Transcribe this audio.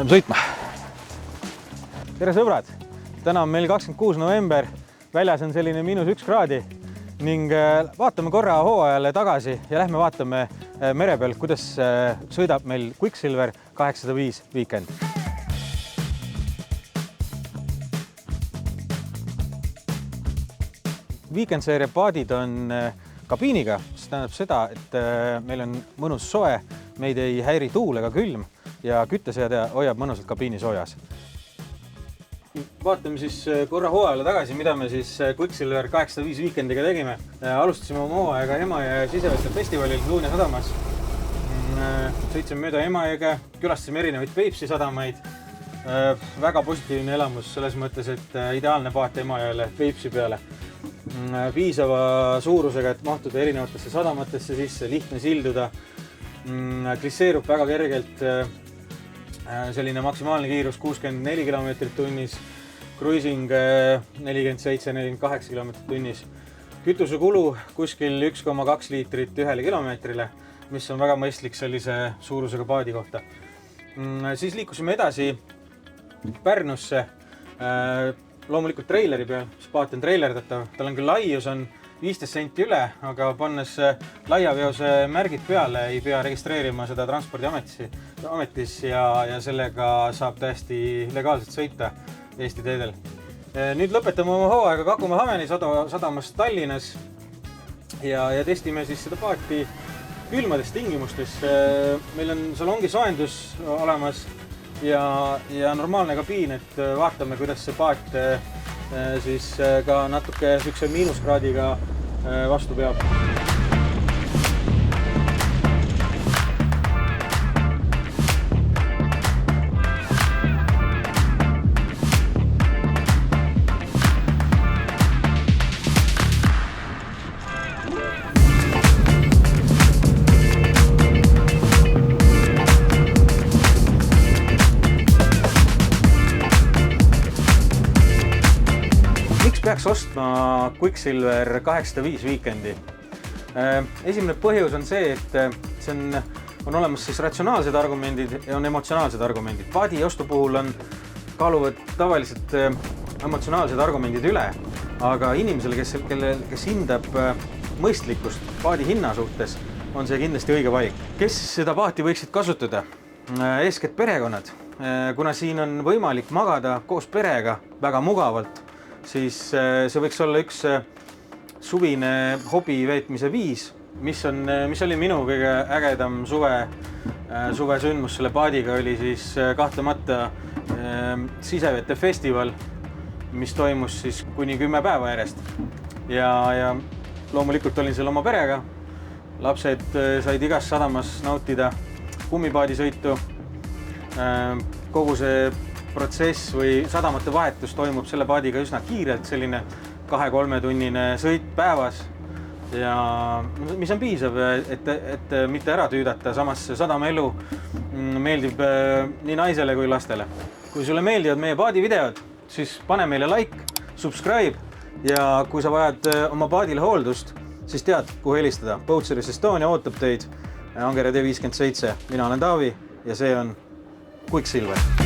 Lähme sõitma. Tere sõbrad! Täna on meil 26. november, väljas on selline -1 kraadi ning vaatame korra hooajale tagasi ja lähme vaatame mere peal, kuidas sõidab meil Quicksilver 805 Weekend. Weekend-seeria paadid on kabiiniga, mis tähendab seda, et meil on mõnus soe, meid ei häiri tuul ega külm ja kütteseade hoiab mõnusalt kabiini soojas. Vaatame siis korra hooajale tagasi, mida me siis Quicksilver 805 Weekendiga tegime. Alustasime oma hooaega Emajõe sisevete festivalil Luunja sadamas. Sõitsime mööda Emajõge, külastasime erinevaid Peipsi sadamaid. Väga positiivne elamus selles mõttes, et ideaalne paat Emajõele Peipsi peale. Piisava suurusega, et mahtuda erinevatesse sadamatesse sisse, lihtne silduda. Glisseerub väga kergelt, selline maksimaalne kiirus 64 km tunnis, cruising 47-48 km tunnis. Kütusekulu kuskil 1,2 liitrit 1 kilomeetrile, mis on väga mõistlik sellise suurusega paadi kohta. Siis liikusime edasi Pärnusse, loomulikult treileri peal, sest paat on treilerdatav. Tal on küll laius on 15 senti üle, aga pannes laiaveose märgid peale ei pea registreerima seda transpordiametis ja sellega saab täiesti legaalselt sõita Eesti teedel. Nüüd lõpetame oma hooaega Kakumäe Hameni sadamas Tallinnas ja testime siis seda paati külmades tingimustes. Meil on salongi soojendus olemas ja normaalne kabiin, et vaatame, kuidas see paat siis ka natuke sükse -kraadiga vastu peab. Peaks ostma Quicksilver 805 Weekendi. Esimene põhjus on see, et see on olemas siis ratsionaalsed argumendid ja on emotsionaalsed argumendid. Paadi ostu puhul kaaluvad tavaliselt emotsionaalsed argumendid üle, aga inimesele, kes hindab mõistlikkust paadi hinna suhtes, on see kindlasti õige valik. Kes seda paati võiksid kasutada? Eeskätt perekonnad. Kuna siin on võimalik magada koos perega väga mugavalt, siis see võiks olla üks suvine hobi veetmise viis, mis oli minu kõige ägedam suve sündmus selle paadiga, oli siis kahtlemata sisevete festival, mis toimus siis kuni 10 päeva järjest. Ja loomulikult olin seal oma perega. Lapsed said igas sadamas nautida kummipaadisõitu. Kogu see protsess või sadamate vahetus toimub selle paadiga üsna kiirelt, selline 2-3 tunnine sõit päevas ja mis on piisav, et mitte ära tüüdata. Samas sadamaelu meeldib nii naisele kui lastele. Kui sulle meeldivad meie paadivideod, siis pane meile like, subscribe ja kui sa vajad oma paadile hooldust, siis tead, kuhu helistada. Boatseries Estonia ootab teid, Angere D57. Mina olen Taavi ja see on Quicksilver.